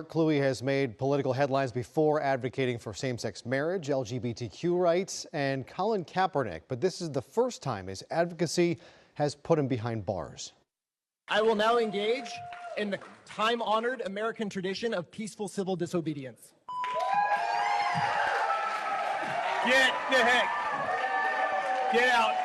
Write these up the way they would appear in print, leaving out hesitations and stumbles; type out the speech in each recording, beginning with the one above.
Kluwe has made political headlines before advocating for same-sex marriage, LGBTQ rights, and Colin Kaepernick. But this is the first time his advocacy has put him behind bars. I will now engage in the time-honored American tradition of peaceful civil disobedience. Get the heck. Get out.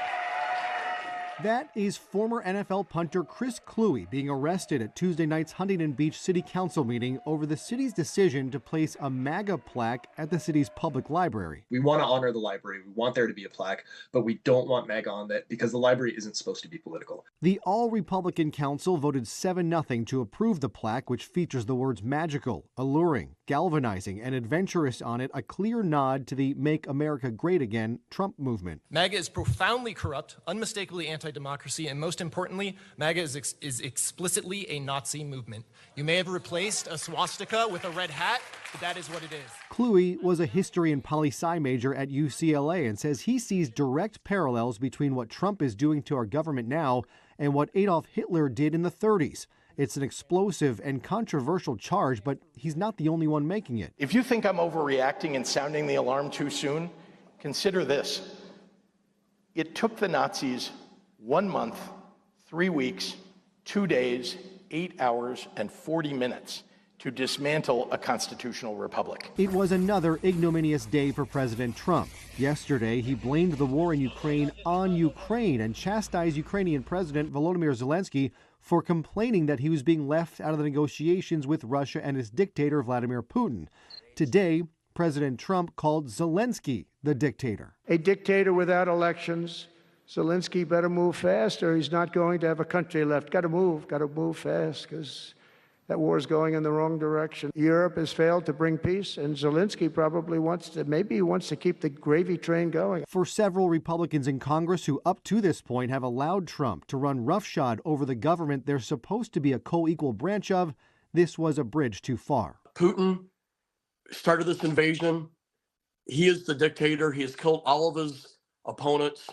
That is former NFL punter Chris Kluwe being arrested at Tuesday night's Huntington Beach City Council meeting over the city's decision to place a MAGA plaque at the city's public library. We want to honor the library. We want there to be a plaque, but we don't want MAGA on that because the library isn't supposed to be political. The all-Republican council voted 7-0 to approve the plaque, which features the words magical, alluring, galvanizing, and adventurous on it, a clear nod to the Make America Great Again Trump movement. MAGA is profoundly corrupt, unmistakably anti-democracy, and most importantly, MAGA is explicitly a Nazi movement. You may have replaced a swastika with a red hat, but that is what it is. Kluwe was a history and poli-sci major at UCLA and says he sees direct parallels between what Trump is doing to our government now and what Adolf Hitler did in the 30s. It's an explosive and controversial charge, but he's not the only one making it. If you think I'm overreacting and sounding the alarm too soon, consider this. It took the Nazis 1 month, 3 weeks, 2 days, 8 hours, and 40 minutes to dismantle a constitutional republic. It was another ignominious day for President Trump. Yesterday, he blamed the war in Ukraine on Ukraine and chastised Ukrainian President Volodymyr Zelensky for complaining that he was being left out of the negotiations with Russia and its dictator Vladimir Putin. Today, President Trump called Zelensky the dictator. A dictator without elections. Zelensky better move fast or he's not going to have a country left. Got to move fast because that war is going in the wrong direction. Europe has failed to bring peace, and Zelensky probably wants to keep the gravy train going. For several Republicans in Congress who up to this point have allowed Trump to run roughshod over the government they're supposed to be a co-equal branch of, this was a bridge too far. Putin started this invasion. He is the dictator. He has killed all of his opponents.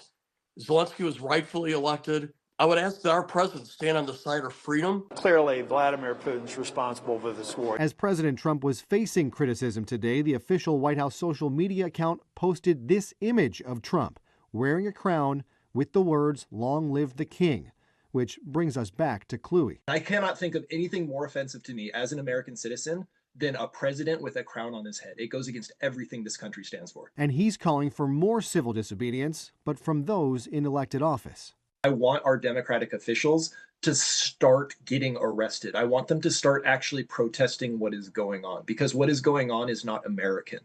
Zelensky was rightfully elected. I would ask that our president stand on the side of freedom. Clearly, Vladimir Putin's responsible for this war. As President Trump was facing criticism today, the official White House social media account posted this image of Trump wearing a crown with the words, "Long live the king," which brings us back to Kluwe. I cannot think of anything more offensive to me as an American citizen than a president with a crown on his head. It goes against everything this country stands for. And he's calling for more civil disobedience, but from those in elected office. I want our Democratic officials to start getting arrested. I want them to start actually protesting what is going on, because what is going on is not American.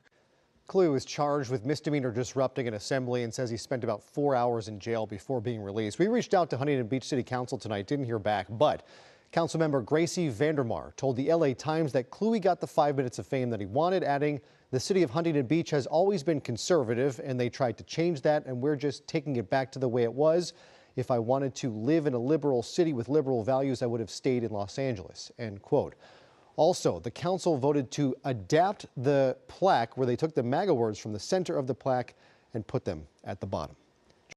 Kluwe was charged with misdemeanor disrupting an assembly and says he spent about 4 hours in jail before being released. We reached out to Huntington Beach City Council tonight, didn't hear back, but Councilmember Gracie Vandermar told the LA Times that Kluwe got the 5 minutes of fame that he wanted, adding, "The city of Huntington Beach has always been conservative and they tried to change that, and we're just taking it back to the way it was. If I wanted to live in a liberal city with liberal values, I would have stayed in Los Angeles," end quote. Also, the council voted to adapt the plaque where they took the MAGA words from the center of the plaque and put them at the bottom.